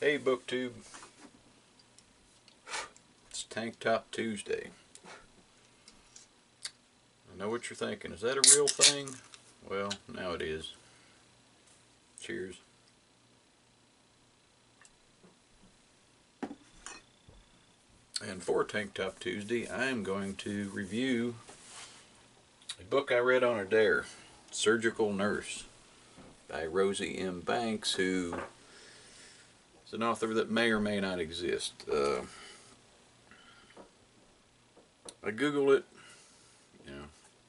Hey BookTube, it's Tank Top Tuesday. I know what you're thinking. Is that a real thing? Well, now it is. Cheers. And for Tank Top Tuesday, I am going to review a book I read on a dare, Surgical Nurse, by Rosie M. Banks, who is an author that may or may not exist. I Googled it.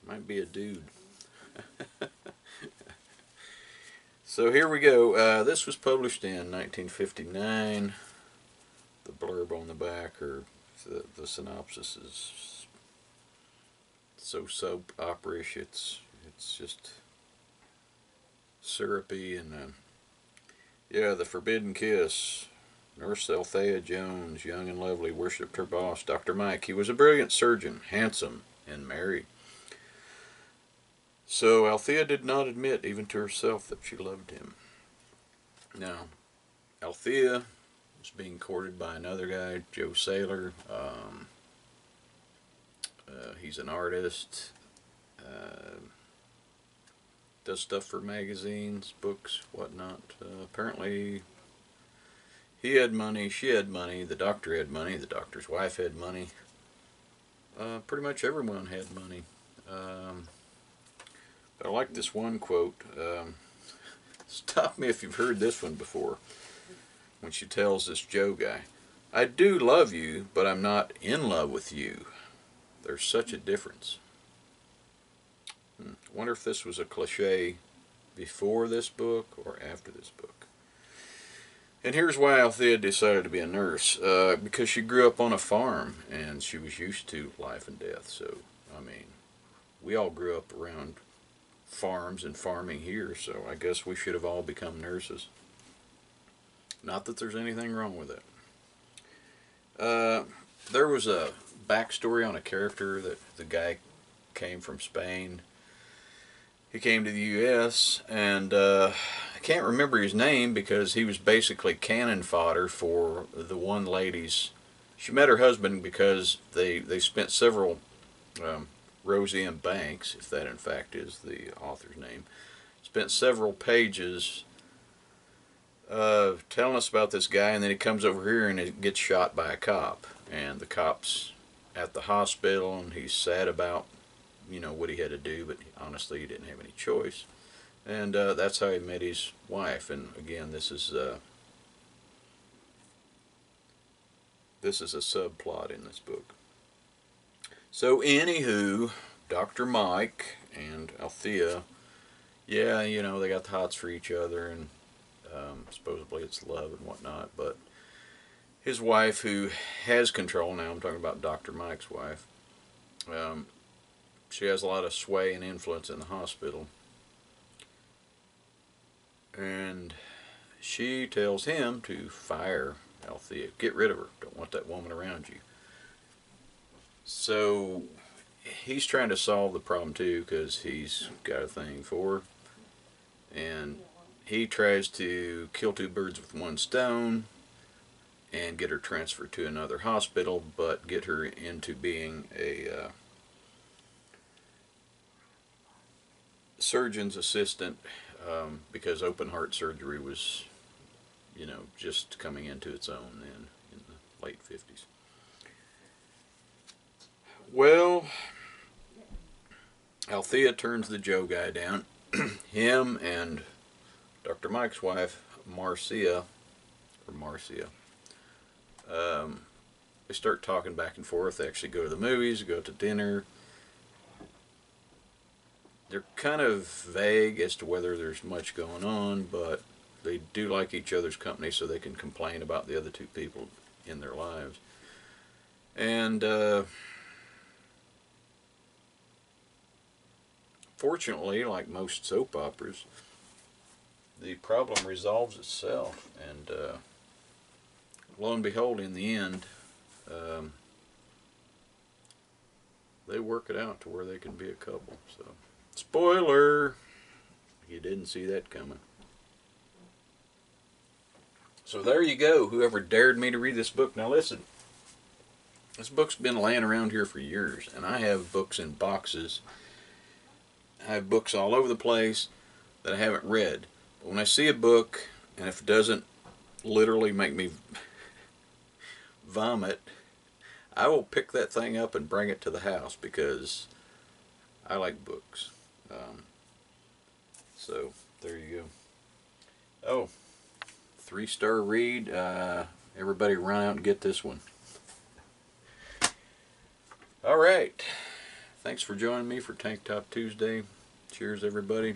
Might be a dude. So here we go. This was published in 1959. The blurb on the back, or the synopsis, is so soap opera-ish. It's just syrupy and yeah. The forbidden kiss. Nurse Althea Jones, young and lovely, worshipped her boss, Dr. Mike. He was a brilliant surgeon, handsome, and married. So Althea did not admit, even to herself, that she loved him. Now, Althea was being courted by another guy, Joe Saylor. He's an artist. Does stuff for magazines, books, whatnot. Apparently, he had money, she had money, the doctor had money, the doctor's wife had money. Pretty much everyone had money. But I like this one quote. Stop me if you've heard this one before. When she tells this Joe guy, "I do love you, but I'm not in love with you. There's such a difference." I wonder if this was a cliche before this book or after this book. And here's why Althea decided to be a nurse. Because she grew up on a farm and she was used to life and death. So, I mean, we all grew up around farms and farming here, so I guess we should have all become nurses. Not that there's anything wrong with it. There was a backstory on a character that the guy came from Spain. He came to the U.S. and I can't remember his name because he was basically cannon fodder for the one lady's. She met her husband because they spent several, Rosie M. Banks, if that in fact is the author's name, spent several pages telling us about this guy, and then he comes over here and he gets shot by a cop, and the cop's at the hospital and he's sad about what he had to do, but honestly he didn't have any choice, and that's how he met his wife. And again, this is a subplot in this book. So anywho, Dr. Mike and Althea, yeah, they got the hots for each other, and supposedly it's love and whatnot, but his wife, who has control, now I'm talking about Dr. Mike's wife, she has a lot of sway and influence in the hospital, and she tells him to fire Althea, get rid of her, don't want that woman around you. So he's trying to solve the problem too, because he's got a thing for her, and he tries to kill two birds with one stone and get her transferred to another hospital, but get her into being a surgeon's assistant, because open heart surgery was, just coming into its own then in the late 50s. Well, Althea turns the Joe guy down. Him and Dr. Mike's wife, Marcia, they start talking back and forth. They actually go to the movies, go to dinner. They're kind of vague as to whether there's much going on, but they do like each other's company, so they can complain about the other two people in their lives. And fortunately, like most soap operas, the problem resolves itself, and lo and behold, in the end, they work it out to where they can be a couple. So, spoiler, you didn't see that coming. So there you go, whoever dared me to read this book. Now listen, this book's been laying around here for years, and I have books in boxes. I have books all over the place that I haven't read. But when I see a book, and if it doesn't literally make me vomit, I will pick that thing up and bring it to the house because I like books. So there you go. Oh, 3-star read. Everybody run out and get this one. All right. Thanks for joining me for Tank Top Tuesday. Cheers, everybody.